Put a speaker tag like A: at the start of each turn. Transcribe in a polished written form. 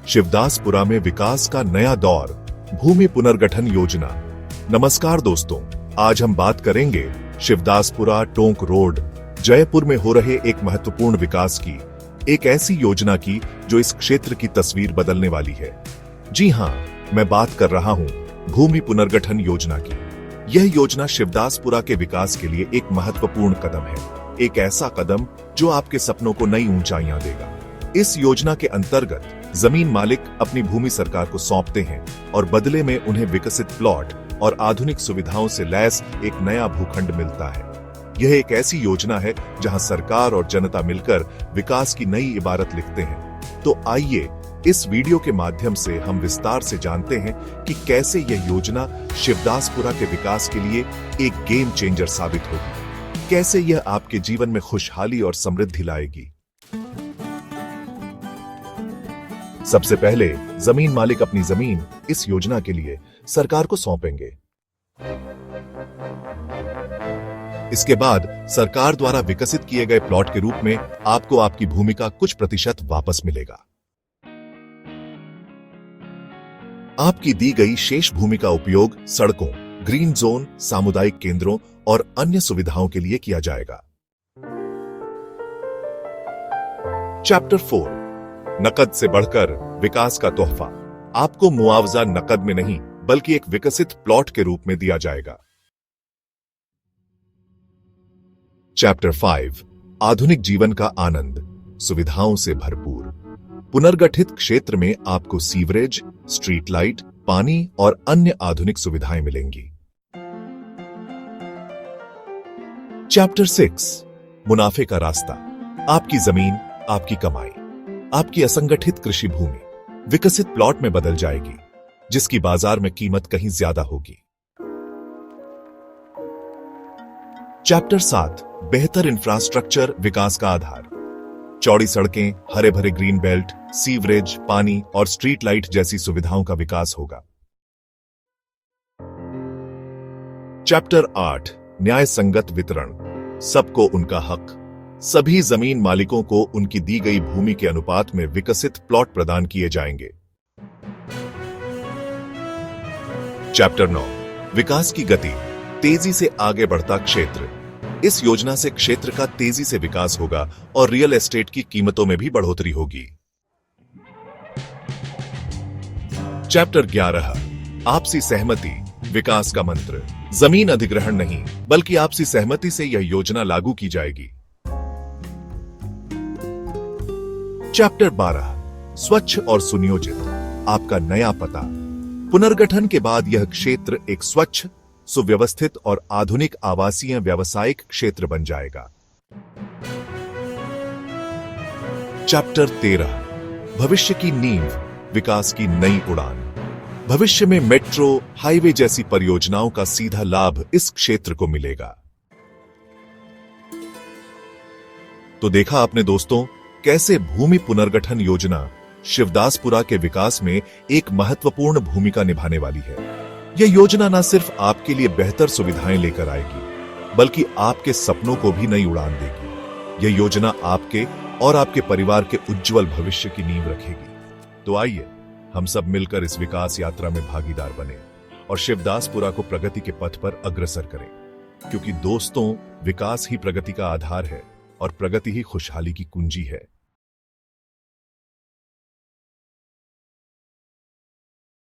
A: शिवदासपुरा में विकास का नया दौर, भूमि पुनर्गठन योजना। नमस्कार दोस्तों, आज हम बात करेंगे शिवदासपुरा टोंक रोड जयपुर में हो रहे एक महत्वपूर्ण विकास की, एक ऐसी योजना की जो इस क्षेत्र की तस्वीर बदलने वाली है। जी हां, मैं बात कर रहा हूं भूमि पुनर्गठन योजना की। यह योजना शिवदासपुरा के विकास के लिए एक महत्वपूर्ण कदम है, एक ऐसा कदम जो आपके सपनों को नई ऊंचाइयां देगा। इस योजना के अंतर्गत जमीन मालिक अपनी भूमि सरकार को सौंपते हैं और बदले में उन्हें विकसित प्लॉट और आधुनिक सुविधाओं से लैस एक नया भूखंड मिलता है। यह एक ऐसी योजना है जहां सरकार और जनता मिलकर विकास की नई इबारत लिखते हैं। तो आइए इस वीडियो के माध्यम से हम विस्तार से जानते हैं कि कैसे यह योजना शिवदासपुरा के विकास के लिए एक गेम चेंजर साबित होगी, कैसे यह आपके जीवन में खुशहाली और समृद्धि लाएगी। सबसे पहले जमीन मालिक अपनी जमीन इस योजना के लिए सरकार को सौंपेंगे। इसके बाद सरकार द्वारा विकसित किए गए प्लॉट के रूप में आपको आपकी भूमि का कुछ प्रतिशत वापस मिलेगा। आपकी दी गई शेष भूमि का उपयोग सड़कों, ग्रीन जोन, सामुदायिक केंद्रों और अन्य सुविधाओं के लिए किया जाएगा। चैप्टर 4, नकद से बढ़कर विकास का तोहफा। आपको मुआवजा नकद में नहीं बल्कि एक विकसित प्लॉट के रूप में दिया जाएगा। चैप्टर 5, आधुनिक जीवन का आनंद, सुविधाओं से भरपूर। पुनर्गठित क्षेत्र में आपको सीवरेज, स्ट्रीट लाइट, पानी और अन्य आधुनिक सुविधाएं मिलेंगी। चैप्टर 6, मुनाफे का रास्ता। आपकी जमीन, आपकी कमाई, आपकी असंगठित कृषि भूमि विकसित प्लॉट में बदल जाएगी, जिसकी बाजार में कीमत कहीं ज्यादा होगी। चैप्टर 7, बेहतर इंफ्रास्ट्रक्चर, विकास का आधार। चौड़ी सड़कें, हरे भरे ग्रीन बेल्ट, सीवरेज, पानी और स्ट्रीट लाइट जैसी सुविधाओं का विकास होगा। चैप्टर 8, न्याय संगत वितरण। सबको उनका हक। सभी जमीन मालिकों को उनकी दी गई भूमि के अनुपात में विकसित प्लॉट प्रदान किए जाएंगे। चैप्टर 9, विकास की गति, तेजी से आगे बढ़ता क्षेत्र। इस योजना से क्षेत्र का तेजी से विकास होगा और रियल एस्टेट की कीमतों में भी बढ़ोतरी होगी। चैप्टर 11, आपसी सहमति, विकास का मंत्र। जमीन अधिग्रहण नहीं बल्कि आपसी सहमति से यह योजना लागू की जाएगी। चैप्टर 12, स्वच्छ और सुनियोजित, आपका नया पता। पुनर्गठन के बाद यह क्षेत्र एक स्वच्छ, सुव्यवस्थित और आधुनिक आवासीय व्यावसायिक क्षेत्र बन जाएगा। चैप्टर 13, भविष्य की नींव, विकास की नई उड़ान। भविष्य में मेट्रो, हाईवे जैसी परियोजनाओं का सीधा लाभ इस क्षेत्र को मिलेगा। तो देखा आपने दोस्तों, कैसे भूमि पुनर्गठन योजना शिवदासपुरा के विकास में एक महत्वपूर्ण भूमिका निभाने वाली है। यह योजना न सिर्फ आपके लिए बेहतर सुविधाएं लेकर आएगी, बल्कि आपके सपनों को भी नई उड़ान देगी। यह योजना आपके और आपके परिवार के उज्जवल भविष्य की नींव रखेगी। तो आइए हम सब मिलकर इस विकास यात्रा में भागीदार बने और शिवदासपुरा को प्रगति के पथ पर अग्रसर करें, क्योंकि दोस्तों, विकास ही प्रगति का आधार है और प्रगति ही खुशहाली की कुंजी है।